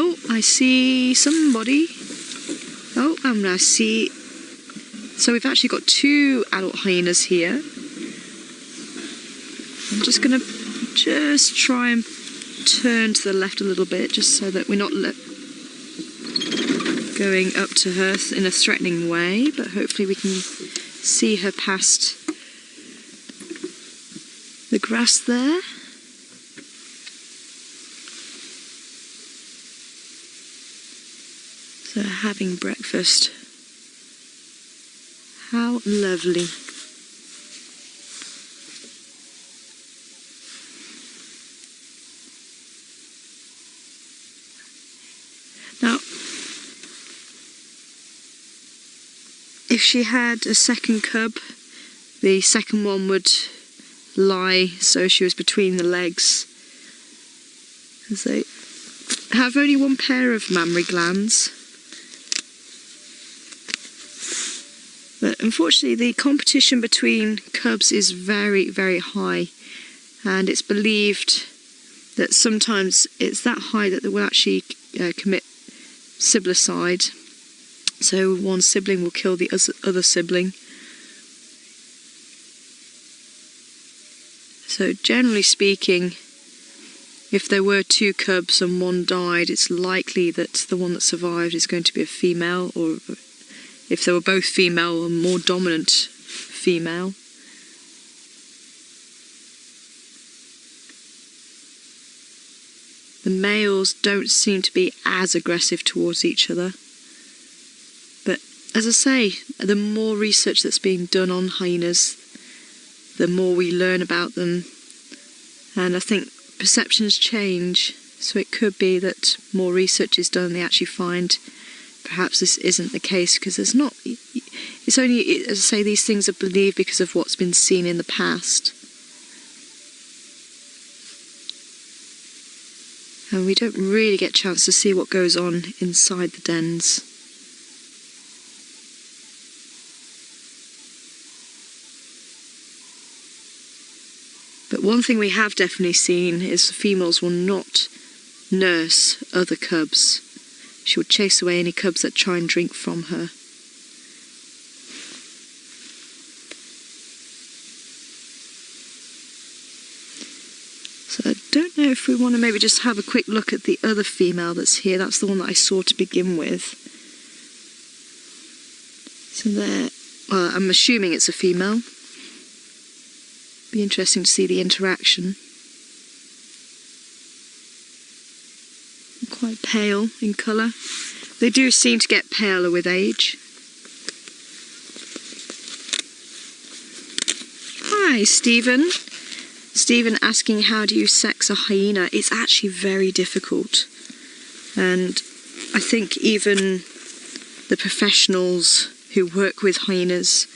Oh, I see somebody. Oh, and I see... So we've actually got 2 adult hyenas here. I'm just going to try and turn to the left a little bit, just so that we're not going up to her in a threatening way, but hopefully we can see her past the grass there. So having breakfast. How lovely. Now, if she had a second cub, the second one would lie so she was between the legs, as they have only 1 pair of mammary glands. But unfortunately the competition between cubs is very, very high, and it's believed that sometimes it's that high that they will actually commit siblicide. So one sibling will kill the other sibling. So generally speaking, if there were 2 cubs and one died, it's likely that the one that survived is going to be a female, or if they were both female, a more dominant female. The males don't seem to be as aggressive towards each other. But as I say, the more research that's being done on hyenas, the more we learn about them. And I think perceptions change, so it could be that more research is done and they actually find perhaps this isn't the case, because there's not... It's only, as I say, these things are believed because of what's been seen in the past. And we don't really get a chance to see what goes on inside the dens. But one thing we have definitely seen is the females will not nurse other cubs. She will chase away any cubs that try and drink from her. So I don't know if we want to maybe just have a quick look at the other female that's here. That's the one that I saw to begin with. So there, well, I'm assuming it's a female. Be interesting to see the interaction. Quite pale in colour. They do seem to get paler with age. Hi, Stephen. Stephen asking, how do you sex a hyena? It's actually very difficult. And I think even the professionals who work with hyenas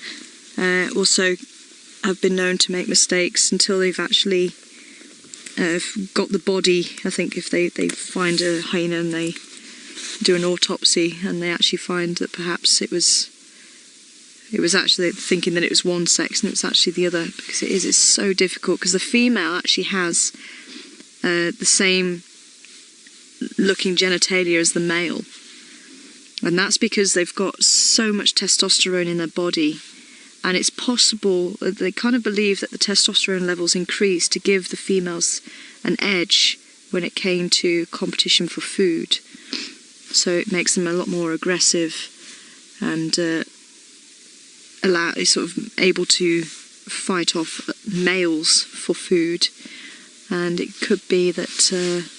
also have been known to make mistakes until they've actually got the body. I think if they find a hyena and they do an autopsy and they actually find that perhaps it was actually thinking that it was one sex and it was actually the other, because it's so difficult, because the female actually has the same looking genitalia as the male, and that's because they've got so much testosterone in their body. And it's possible, they kind of believe that the testosterone levels increase to give the females an edge when it came to competition for food. So it makes them a lot more aggressive and sort of able to fight off males for food. And it could be that, as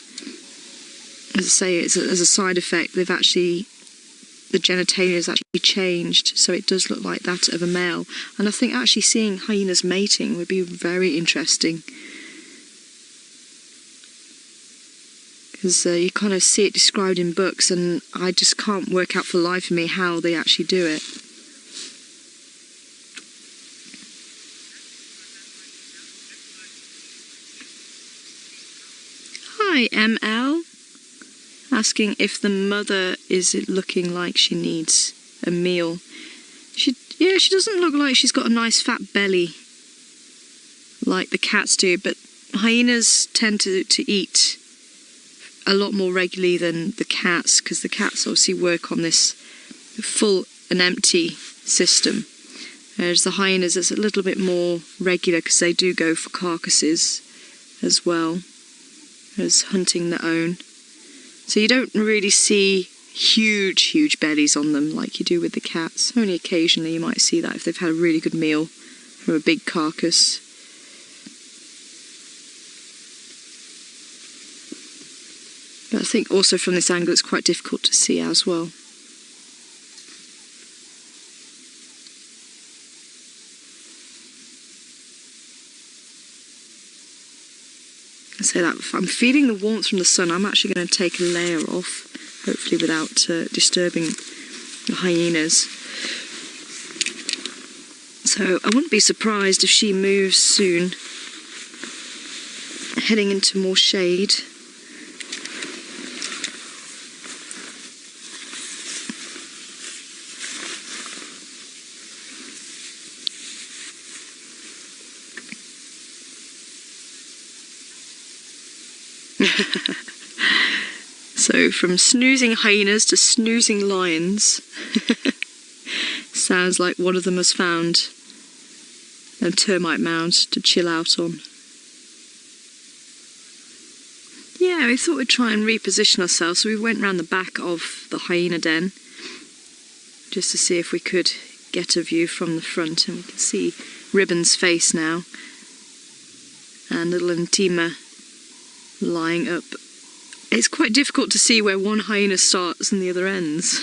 I say, as a side effect, they've actually... the genitalia is actually changed, so it does look like that of a male. And I think actually seeing hyenas mating would be very interesting, because you kind of see it described in books, and I just can't work out for the life of me how they actually do it. Hi, ML. Asking if the mother is looking like she needs a meal. She doesn't look like she's got a nice fat belly like the cats do, but hyenas tend to eat a lot more regularly than the cats, because the cats obviously work on this full and empty system. Whereas the hyenas is a little bit more regular because they do go for carcasses as well as hunting their own. So you don't really see huge bellies on them like you do with the cats. Only occasionally you might see that if they've had a really good meal from a big carcass. But I think also from this angle it's quite difficult to see as well. So that if I'm feeling the warmth from the sun, I'm actually going to take a layer off, hopefully without disturbing the hyenas. So I wouldn't be surprised if she moves soon, heading into more shade. So from snoozing hyenas to snoozing lions. Sounds like one of them has found a termite mound to chill out on. Yeah, we thought we'd try and reposition ourselves, so we went round the back of the hyena den just to see if we could get a view from the front, and we can see Ribbon's face now and little Ntima lying up. It's quite difficult to see where one hyena starts and the other ends.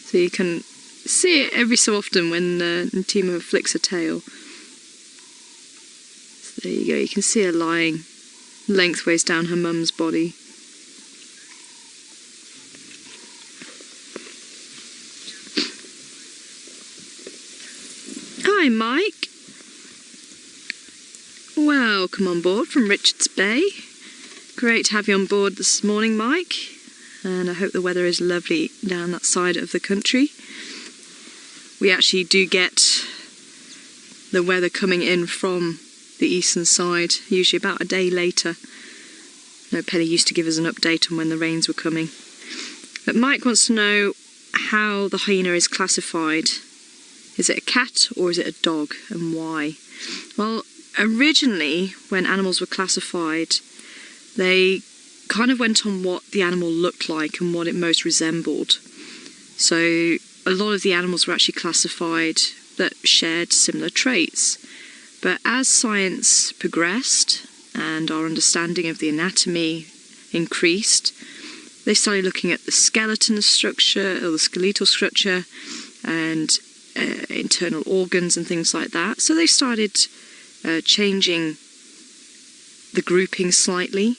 So you can see it every so often when Ntima flicks her tail. So there you go, you can see her lying lengthways down her mum's body. Hi Mike. Welcome on board from Richards Bay. Great to have you on board this morning, Mike, and I hope the weather is lovely down that side of the country. We actually do get the weather coming in from the eastern side, usually about a day later. No, Penny used to give us an update on when the rains were coming. But Mike wants to know how the hyena is classified. Is it a cat or is it a dog, and why? Well, originally, when animals were classified, they kind of went on what the animal looked like and what it most resembled. So a lot of the animals were actually classified that shared similar traits. But as science progressed and our understanding of the anatomy increased, they started looking at the skeleton structure or the skeletal structure and internal organs and things like that. So they started changing the grouping slightly,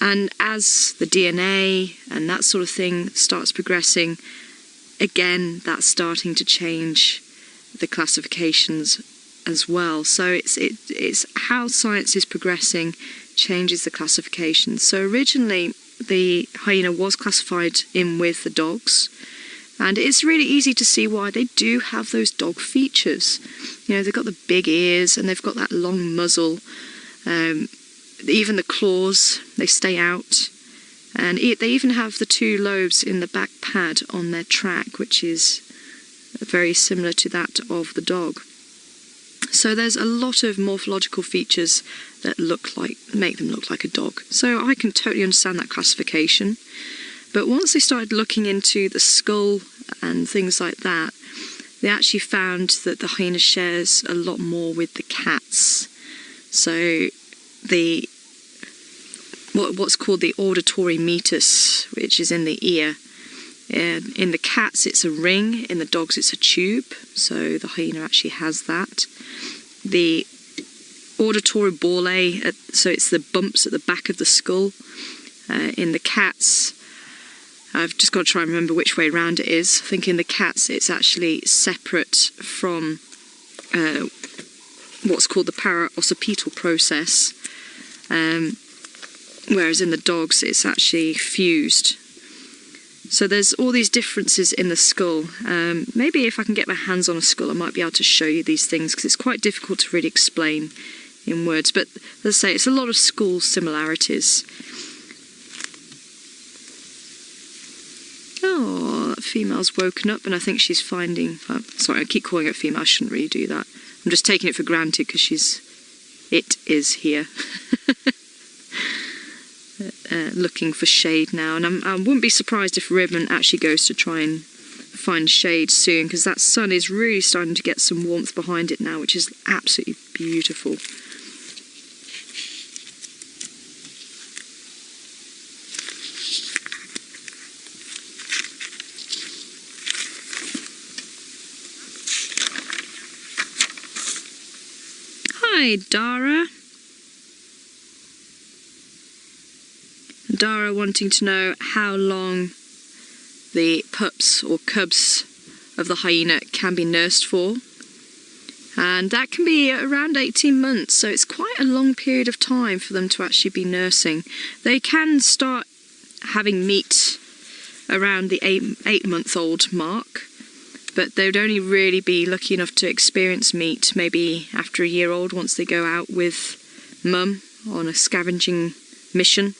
and as the DNA and that sort of thing starts progressing, again that's starting to change the classifications as well. So it's how science is progressing changes the classifications. So originally the hyena was classified in with the dogs, and it's really easy to see why. They do have those dog features. You know, they've got the big ears and they've got that long muzzle. Even the claws, they stay out. And they even have the two lobes in the back pad on their track, which is very similar to that of the dog. So there's a lot of morphological features that make them look like a dog. So I can totally understand that classification. But once they started looking into the skull and things like that, they actually found that the hyena shares a lot more with the cats. So what's called the auditory meatus, which is in the ear. In the cats it's a ring, in the dogs it's a tube, so the hyena actually has that. The auditory bullae, so it's the bumps at the back of the skull. In the cats, I've just got to try and remember which way around it is. I think in the cats it's actually separate from what's called the para-occipital process, whereas in the dogs it's actually fused. So there's all these differences in the skull. Maybe if I can get my hands on a skull I might be able to show you these things, because it's quite difficult to really explain in words. But as I say, it's a lot of skull similarities. female's woken up, and I think she's finding... sorry, I keep calling it female. I shouldn't really do that. I'm just taking it for granted because it is here. Looking for shade now, and I wouldn't be surprised if Ribbon actually goes to try and find shade soon, because that sun is really starting to get some warmth behind it now, which is absolutely beautiful. Hi, Dara. Dara wanting to know how long the pups or cubs of the hyena can be nursed for. And that can be around 18 months, so it's quite a long period of time for them to actually be nursing. They can start having meat around the 8-month-old mark, but they would only really be lucky enough to experience meat maybe after a year old, once they go out with mum on a scavenging mission.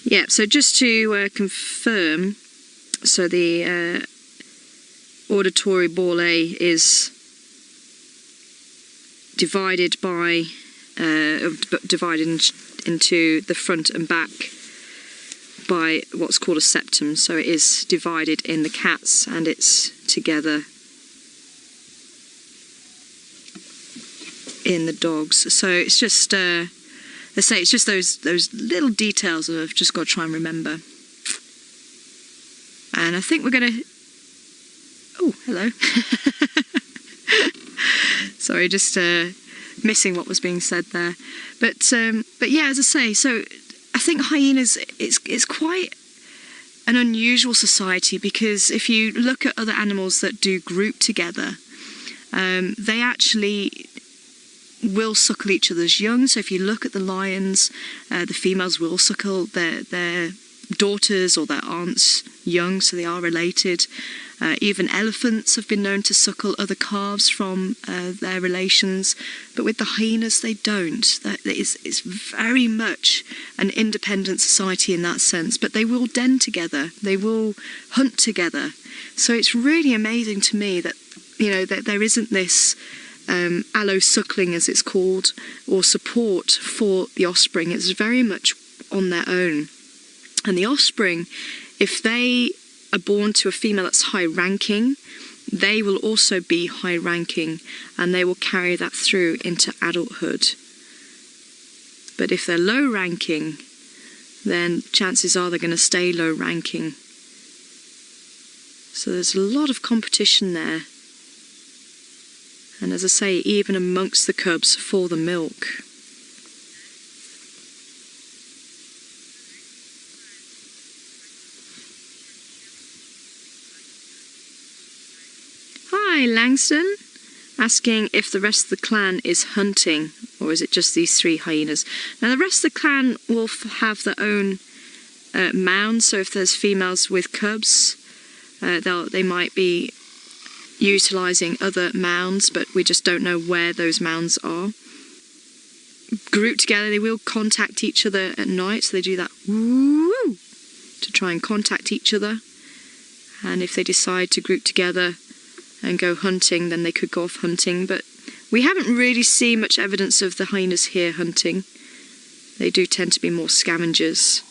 Yeah, so just to confirm, so the auditory ball A is divided by into the front and back by what's called a septum. So it is divided in the cats, and it's together in the dogs. So it's just I say, it's just those little details that I've just got to try and remember. And I think we're going to... Oh, hello. Sorry, just missing what was being said there. But yeah, as I say, so I think hyenas, it's quite an unusual society, because if you look at other animals that do group together, they actually will suckle each other's young. So if you look at the lions, the females will suckle their daughters or their aunts' young, so they are related. Even elephants have been known to suckle other calves from their relations, but with the hyenas they don't. It's very much an independent society in that sense, but they will den together, they will hunt together. So it's really amazing to me that, you know, that there isn't this allo-suckling, as it's called, or support for the offspring. It's very much on their own. And the offspring, if they are born to a female that's high-ranking, they will also be high-ranking, and they will carry that through into adulthood. But if they're low-ranking, then chances are they're going to stay low-ranking. So there's a lot of competition there. And as I say, even amongst the cubs for the milk. Hi, Langston. Asking if the rest of the clan is hunting, or is it just these 3 hyenas? Now, the rest of the clan will have their own mounds, so if there's females with cubs, they might be utilising other mounds, but we just don't know where those mounds are. Grouped together, they will contact each other at night, so they do that woo to try and contact each other. And if they decide to group together and go hunting, then they could go off hunting. But we haven't really seen much evidence of the hyenas here hunting. They do tend to be more scavengers.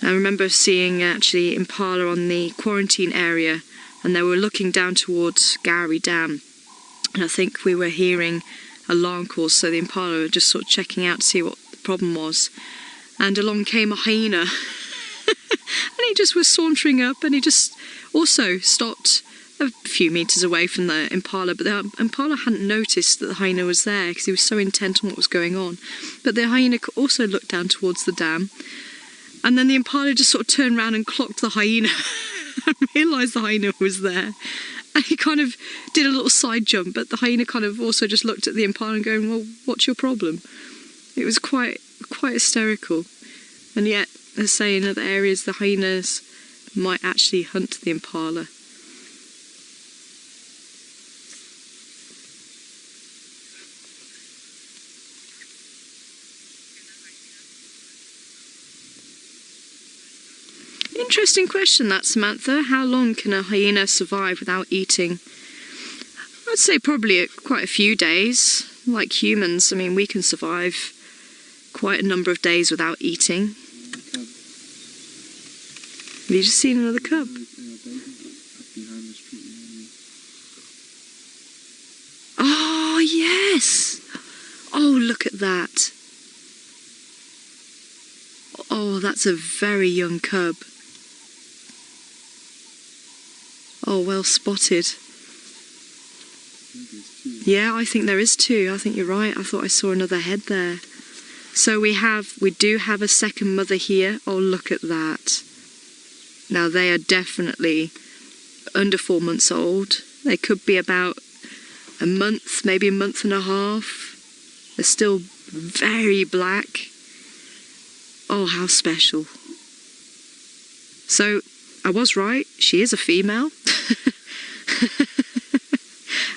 I remember seeing actually impala on the quarantine area, and they were looking down towards Gowrie Dam, and I think we were hearing alarm calls, so the impala were just sort of checking out to see what the problem was. And along came a hyena, and he just was sauntering up, and he just also stopped a few metres away from the impala, but the impala hadn't noticed that the hyena was there because he was so intent on what was going on. But the hyena also looked down towards the dam, and then the impala just sort of turned around and clocked the hyena and realised the hyena was there. And he kind of did a little side jump, but the hyena kind of also just looked at the impala and going, well, what's your problem? It was quite hysterical. And yet, as I say, in other areas, the hyenas might actually hunt the impala. Interesting question that, Samantha. How long can a hyena survive without eating? I'd say probably quite a few days. Like humans, I mean, we can survive quite a number of days without eating. Have you just seen another cub? Oh, yes! Oh, look at that. Oh, that's a very young cub. Oh, well spotted. Yeah, I think there is two. I think you're right. I thought I saw another head there. So we do have a second mother here. Oh, look at that. Now they are definitely under 4 months old. They could be about a month, maybe a month and a half. They're still very black. Oh, how special. So I was right. She is a female.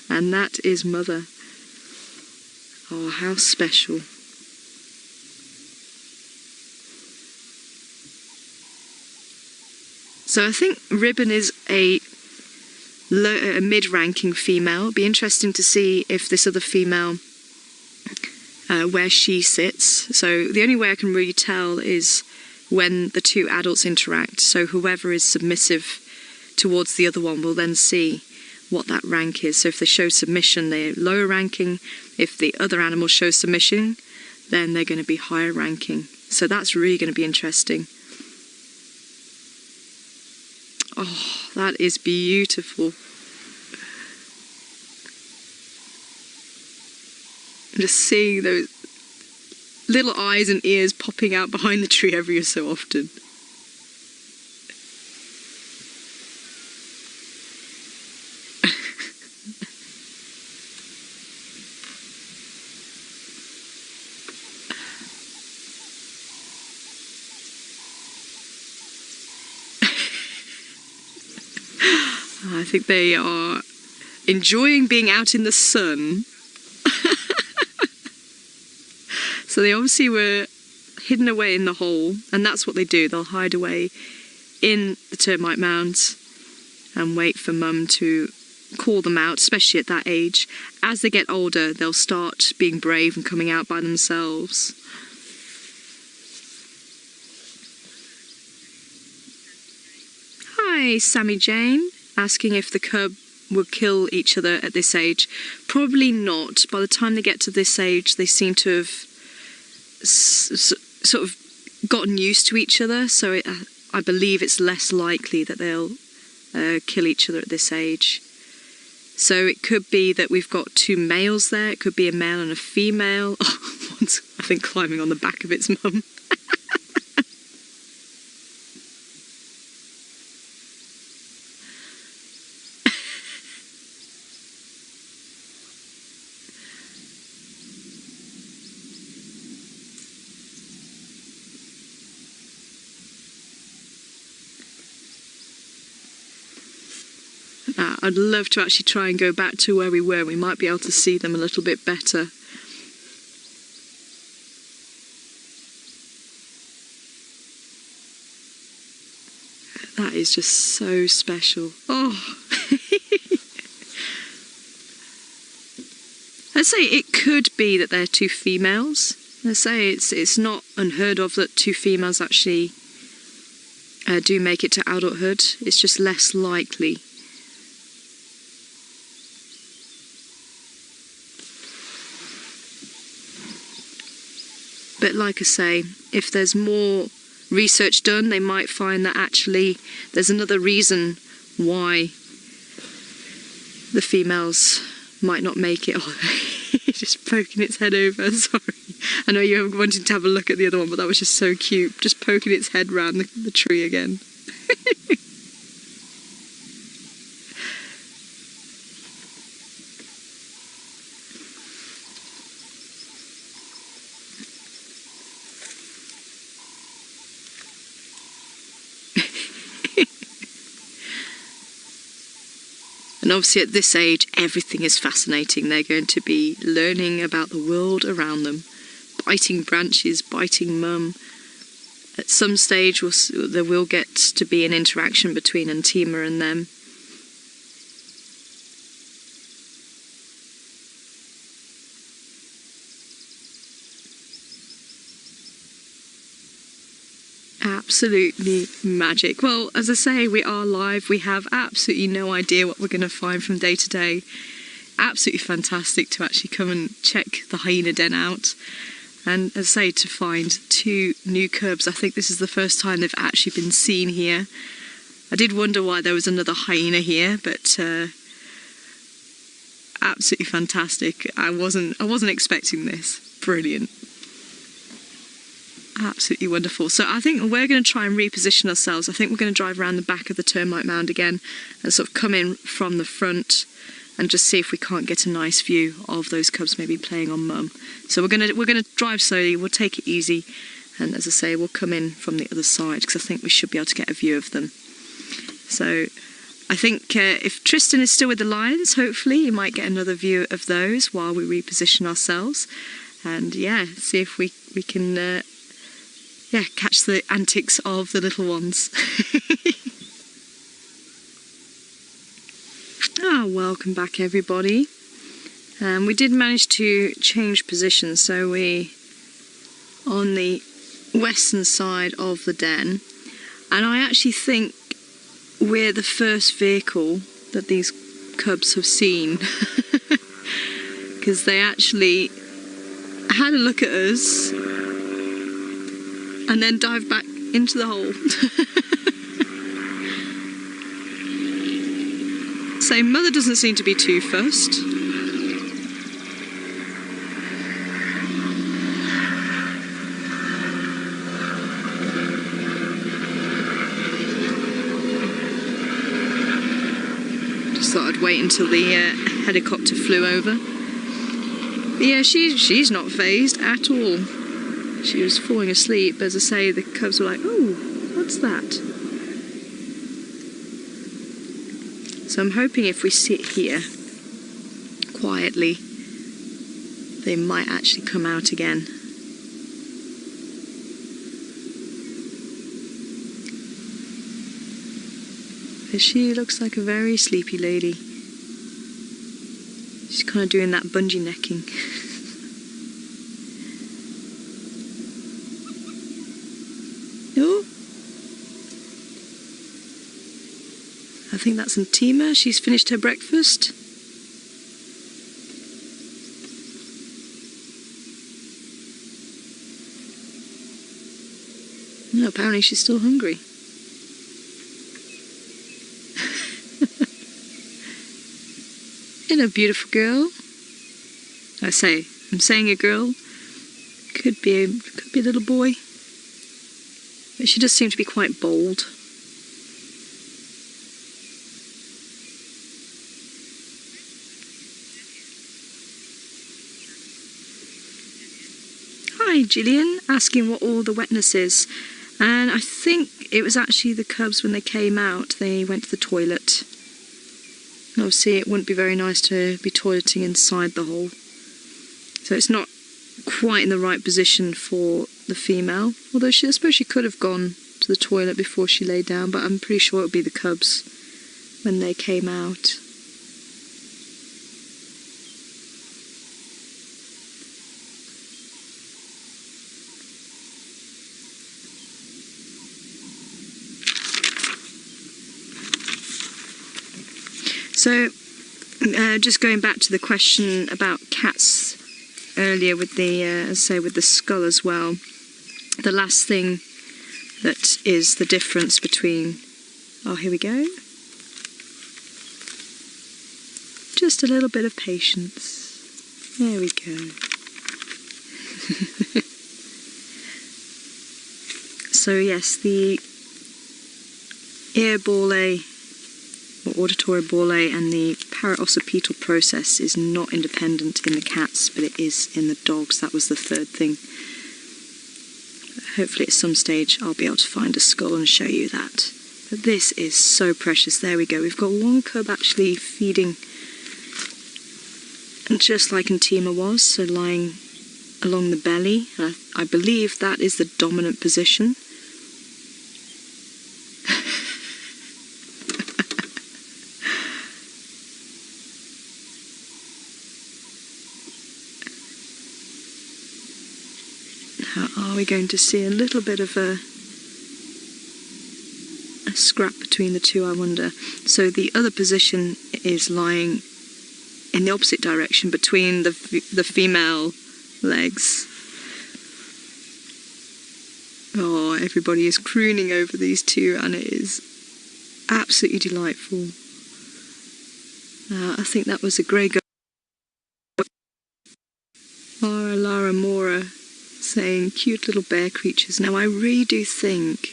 And that is mother. Oh, how special. So I think Ribbon is a mid-ranking female. It'd be interesting to see if this other female, where she sits. So the only way I can really tell is when the two adults interact. So whoever is submissive towards the other one will then see what that rank is. So if they show submission, they're lower ranking. If the other animal shows submission, then they're going to be higher ranking. So that's really going to be interesting. Oh, that is beautiful. Just seeing those little eyes and ears popping out behind the tree every so often. I think they are enjoying being out in the sun. So they obviously were hidden away in the hole, and that's what they do. They'll hide away in the termite mounds and wait for mum to call them out, especially at that age. As they get older, they'll start being brave and coming out by themselves. Hi, Sammy Jane, asking if the cub will kill each other at this age. Probably not. By the time they get to this age, they seem to have sort of gotten used to each other, so I believe it's less likely that they'll kill each other at this age. So it could be that we've got two males there. It could be a male and a female. Oh, one's, I think, climbing on the back of its mum. I'd love to actually try and go back to where we were. We might be able to see them a little bit better. That is just so special. Oh. I'd say it could be that they're two females. Let's say it's not unheard of that two females actually do make it to adulthood. It's just less likely. But like I say, if there's more research done, they might find that actually there's another reason why the females might not make it. Oh, just poking its head over, sorry. I know you were wanting to have a look at the other one, but that was just so cute. Just poking its head round the tree again. And obviously at this age, everything is fascinating. They're going to be learning about the world around them, biting branches, biting mum, at some stage there will get to be an interaction between Ntima and them. Absolutely magic. Well, as I say, we are live. We have absolutely no idea what we're going to find from day to day. Absolutely fantastic to actually come and check the hyena den out. And as I say, to find 2 new cubs. I think this is the first time they've actually been seen here. I did wonder why there was another hyena here, but absolutely fantastic. I wasn't expecting this. Brilliant. Absolutely wonderful. So I think we're going to try and reposition ourselves. I think we're going to drive around the back of the termite mound again and sort of come in from the front and just see if we can't get a nice view of those cubs maybe playing on mum. So we're gonna drive slowly. We'll take it easy, and as I say, we'll come in from the other side because I think we should be able to get a view of them. So I think if Tristan is still with the lions, hopefully you might get another view of those while we reposition ourselves, and yeah, see if we can catch the antics of the little ones. Welcome back everybody. We did manage to change positions, so we on the western side of the den, and I actually think we're the first vehicle that these cubs have seen because they actually had a look at us and then dive back into the hole. So mother doesn't seem to be too fussed. Just thought I'd wait until the helicopter flew over. But yeah, she's not fazed at all. She was falling asleep, but as I say, the cubs were like, oh, what's that? So I'm hoping if we sit here quietly, they might actually come out again. But she looks like a very sleepy lady. She's kind of doing that bungee necking. I think that's Ntima. She's finished her breakfast. No, apparently she's still hungry. Hello, beautiful girl. I'm saying a girl. Could be a little boy. But she does seem to be quite bold. Hi Gillian, asking what all the wetness is, and I think it was actually the cubs when they came out, they went to the toilet. Obviously it wouldn't be very nice to be toileting inside the hole, so it's not quite in the right position for the female, although I suppose she could have gone to the toilet before she lay down, but I'm pretty sure it would be the cubs when they came out. So, just going back to the question about cats earlier with the, with the skull as well, the last thing that is the difference between, oh here we go, just a little bit of patience, there we go. So yes, the ear bole or auditory bole and the parotoccipital process is not independent in the cats, but it is in the dogs. That was the third thing. Hopefully at some stage I'll be able to find a skull and show you that. But this is so precious. There we go. We've got one cub actually feeding, and just like Ntima was, so lying along the belly. I believe that is the dominant position. Now, are we going to see a little bit of a scrap between the two, I wonder? So the other position is lying in the opposite direction between the female legs. Oh, everybody is crooning over these two, and it is absolutely delightful. I think that was a grey goat. Lara Mora saying cute little bear creatures. Now I really do think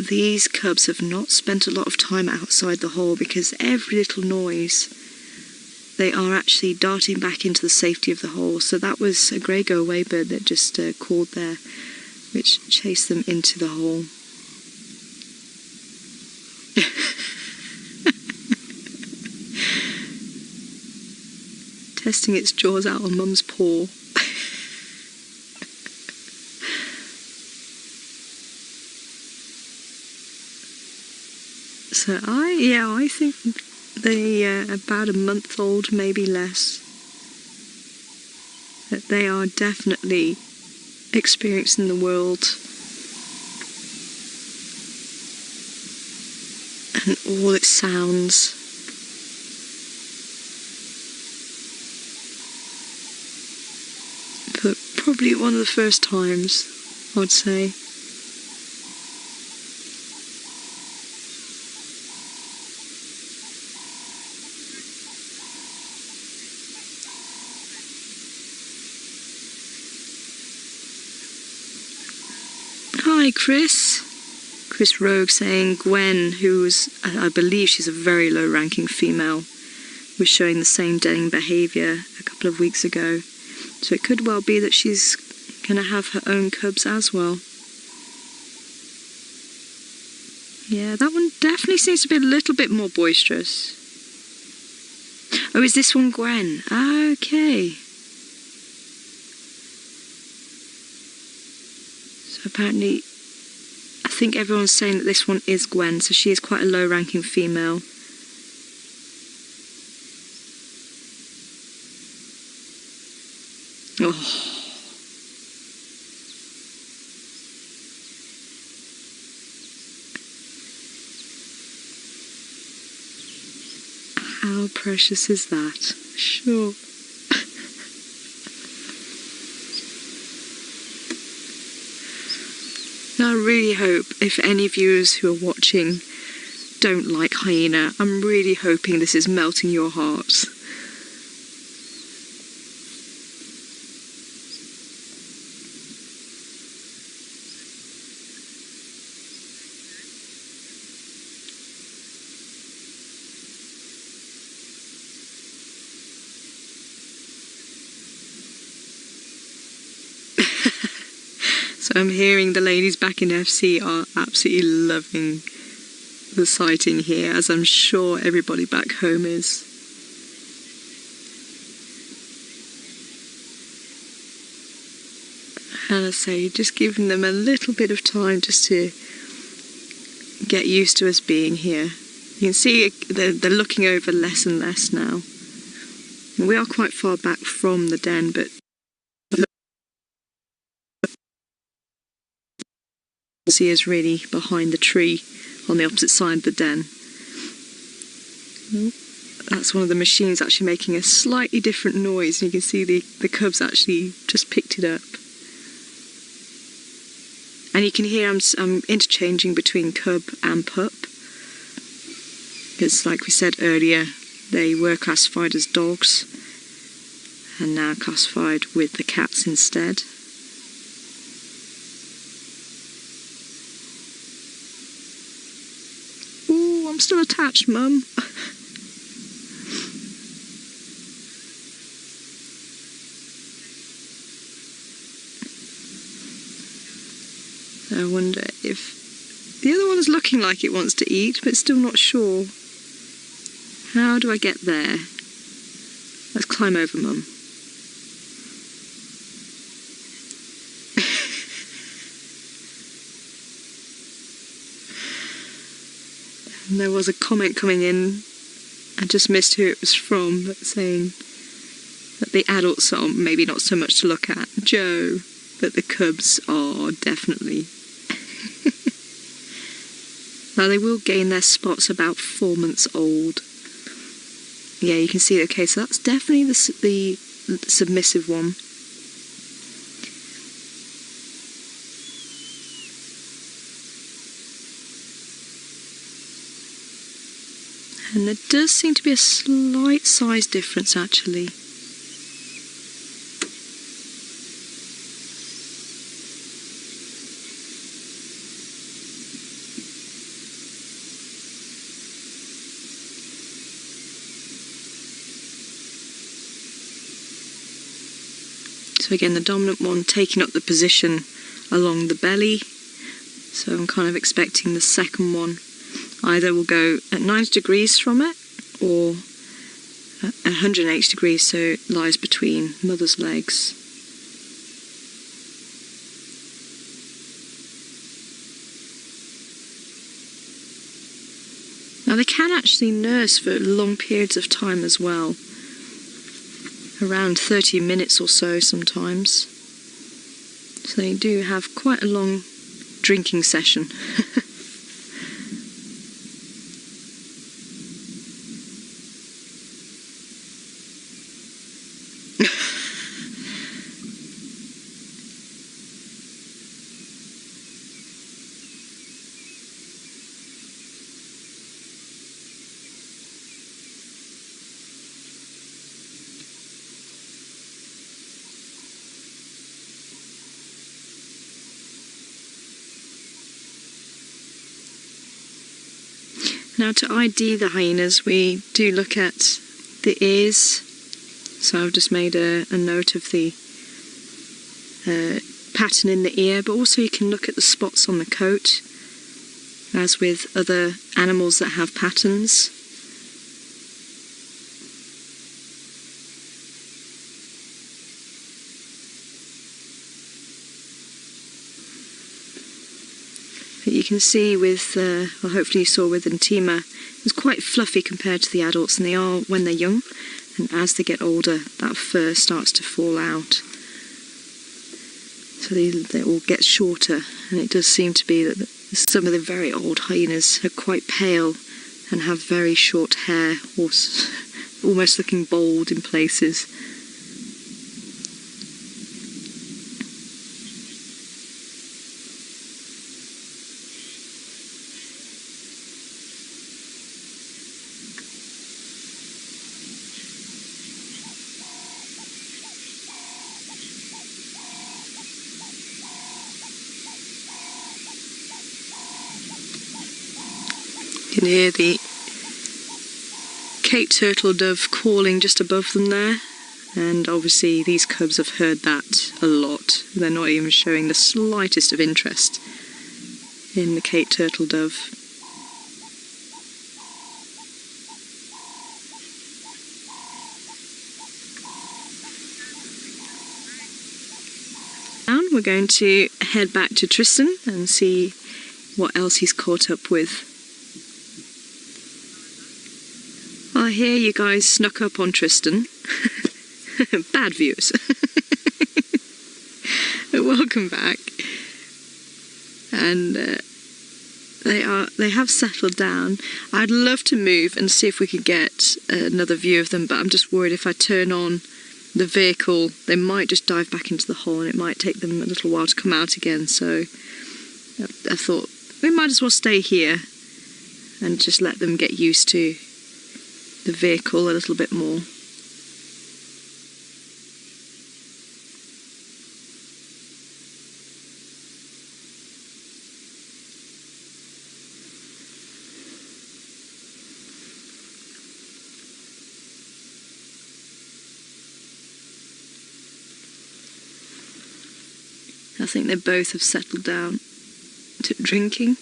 these cubs have not spent a lot of time outside the hole, because every little noise they are actually darting back into the safety of the hole. So that was a grey go-away bird that just called there, which chased them into the hole. Testing its jaws out on Mum's paw. So I think they about a month old, maybe less. That they are definitely experiencing the world and all its sounds. But probably one of the first times, I'd say. Hi Chris Rogue saying Gwen, who was, I believe she's a very low ranking female, was showing the same denning behaviour a couple of weeks ago. So it could well be that she's going to have her own cubs as well. Yeah, that one definitely seems to be a little bit more boisterous. Oh, is this one Gwen? Okay. So apparently, I think everyone's saying that this one is Gwen, so she is quite a low-ranking female. Oh. How precious is that? Sure. Now, I really hope if any viewers who are watching don't like hyena, I'm really hoping this is melting your hearts. So I'm hearing the ladies back in FC are absolutely loving the sighting here, as I'm sure everybody back home is. And I say, just giving them a little bit of time just to get used to us being here. You can see they're looking over less and less now. We are quite far back from the den, but see is really behind the tree on the opposite side of the den. That's one of the machines actually making a slightly different noise, and you can see the cubs actually just picked it up. And you can hear I'm interchanging between cub and pup, because like we said earlier, they were classified as dogs and now classified with the cats instead. I'm still attached, Mum. I wonder if the other one's looking like it wants to eat, but still not sure. How do I get there? Let's climb over, Mum. And there was a comment coming in, I just missed who it was from, but saying that the adults are maybe not so much to look at. Joe, but the cubs are definitely... Now they will gain their spots about 4 months old. Yeah, you can see, okay, so that's definitely the submissive one. And there does seem to be a slight size difference actually. So again, the dominant one taking up the position along the belly. So I'm kind of expecting the second one either will go at 90 degrees from it or at 180 degrees, so it lies between mother's legs. Now they can actually nurse for long periods of time as well. Around 30 minutes or so sometimes. So they do have quite a long drinking session. Now to ID the hyenas, we do look at the ears. So I've just made a note of the pattern in the ear, but also you can look at the spots on the coat, as with other animals that have patterns. But you can see with, well, hopefully you saw with Ntima, it's quite fluffy compared to the adults, and they are when they're young, and as they get older that fur starts to fall out. So they all get shorter, and it does seem to be that some of the very old hyenas are quite pale and have very short hair, almost looking bald in places. You can hear the Cape turtle dove calling just above them there, and obviously these cubs have heard that a lot. They're not even showing the slightest of interest in the Cape turtle dove. Now we're going to head back to Tristan and see what else he's caught up with. I hear you guys snuck up on Tristan. Bad views. Welcome back. And they have settled down. I'd love to move and see if we could get another view of them, but I'm just worried if I turn on the vehicle, they might just dive back into the hole, and it might take them a little while to come out again. So I thought we might as well stay here and just let them get used to the vehicle a little bit more. I think they both have settled down to drinking.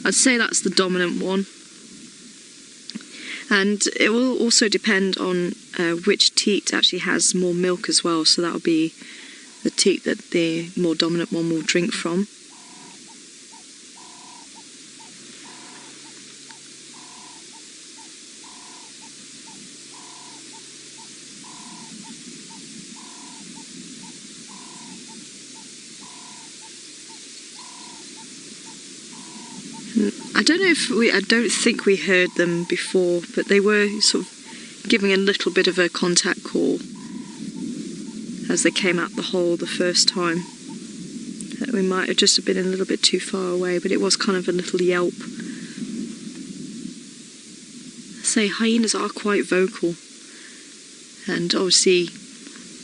I'd say that's the dominant one. And it will also depend on which teat actually has more milk as well, so that'll be the teat that the more dominant one will drink from. I don't think we heard them before, but they were sort of giving a little bit of a contact call as they came out the hole the first time. We might have just been a little bit too far away, but it was kind of a little yelp. I say hyenas are quite vocal, and obviously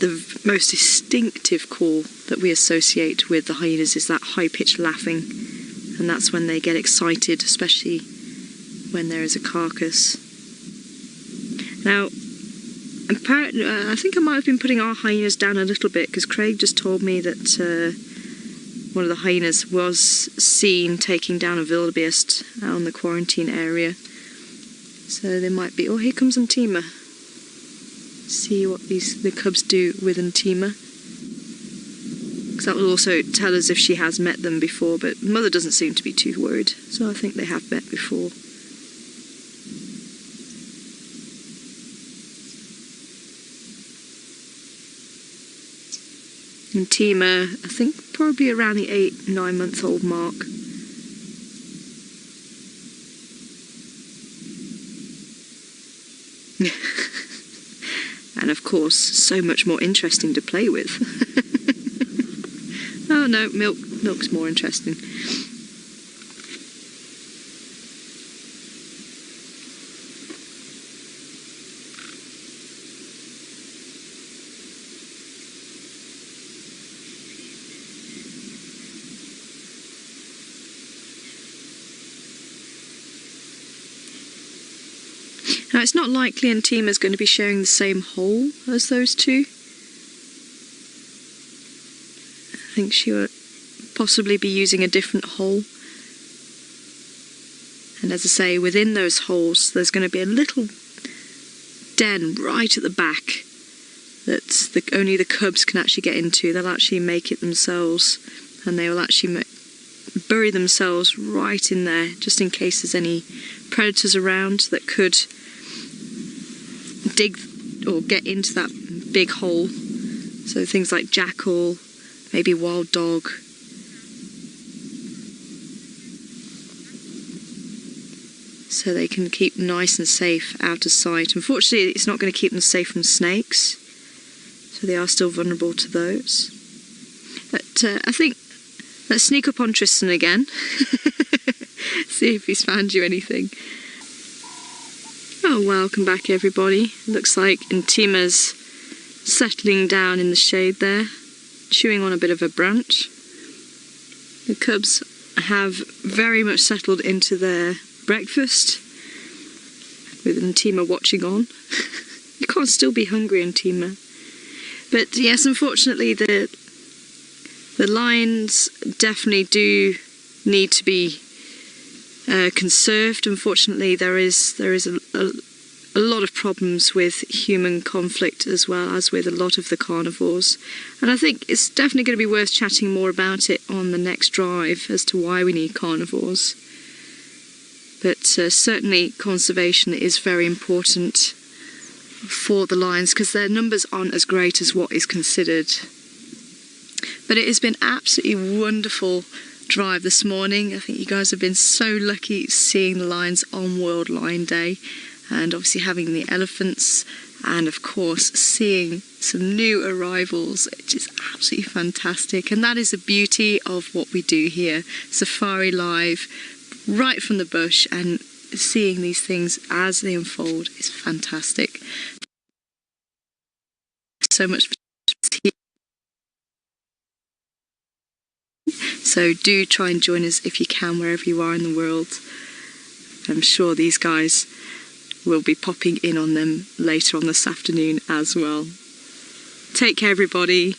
the most distinctive call that we associate with the hyenas is that high-pitched laughing, and that's when they get excited, especially when there is a carcass. Now, apparently, I think I might have been putting our hyenas down a little bit, because Craig just told me that one of the hyenas was seen taking down a wildebeest out in the quarantine area. So they might be... Oh, here comes Ntima. See what the cubs do with Ntima. Because that will also tell us if she has met them before, but mother doesn't seem to be too worried, so I think they have met before. Ntima, I think probably around the 8-9 month old mark. And of course, so much more interesting to play with. Oh no, milk's more interesting. Now it's not likely Ntima is going to be sharing the same hole as those two. I think she will possibly be using a different hole. And as I say, within those holes there's going to be a little den right at the back that only the cubs can actually get into. They'll actually make it themselves, and they will actually bury themselves right in there, just in case there's any predators around that could dig or get into that big hole. So things like jackal, maybe wild dog. So they can keep nice and safe out of sight. Unfortunately, it's not going to keep them safe from snakes, so they are still vulnerable to those. But I think let's sneak up on Tristan again. See if he's found you anything. Oh, welcome back everybody. Looks like Ntima's settling down in the shade there, chewing on a bit of a branch. The cubs have very much settled into their breakfast, with Ntima watching on. You can't still be hungry, Ntima. But yes, unfortunately the lions definitely do need to be conserved. Unfortunately, there is a lot of problems with human conflict, as well as with a lot of the carnivores, and I think it's definitely going to be worth chatting more about it on the next drive as to why we need carnivores. But certainly conservation is very important for the lions, because their numbers aren't as great as what is considered. But it has been absolutely wonderful drive this morning. I think you guys have been so lucky seeing the lions on World Lion Day, and obviously having the elephants, and of course seeing some new arrivals, which is absolutely fantastic. And that is the beauty of what we do here, Safari Live, right from the bush, and seeing these things as they unfold is fantastic. So much here. So do try and join us if you can, wherever you are in the world. I'm sure these guys will be popping in on them later on this afternoon as well. Take care everybody.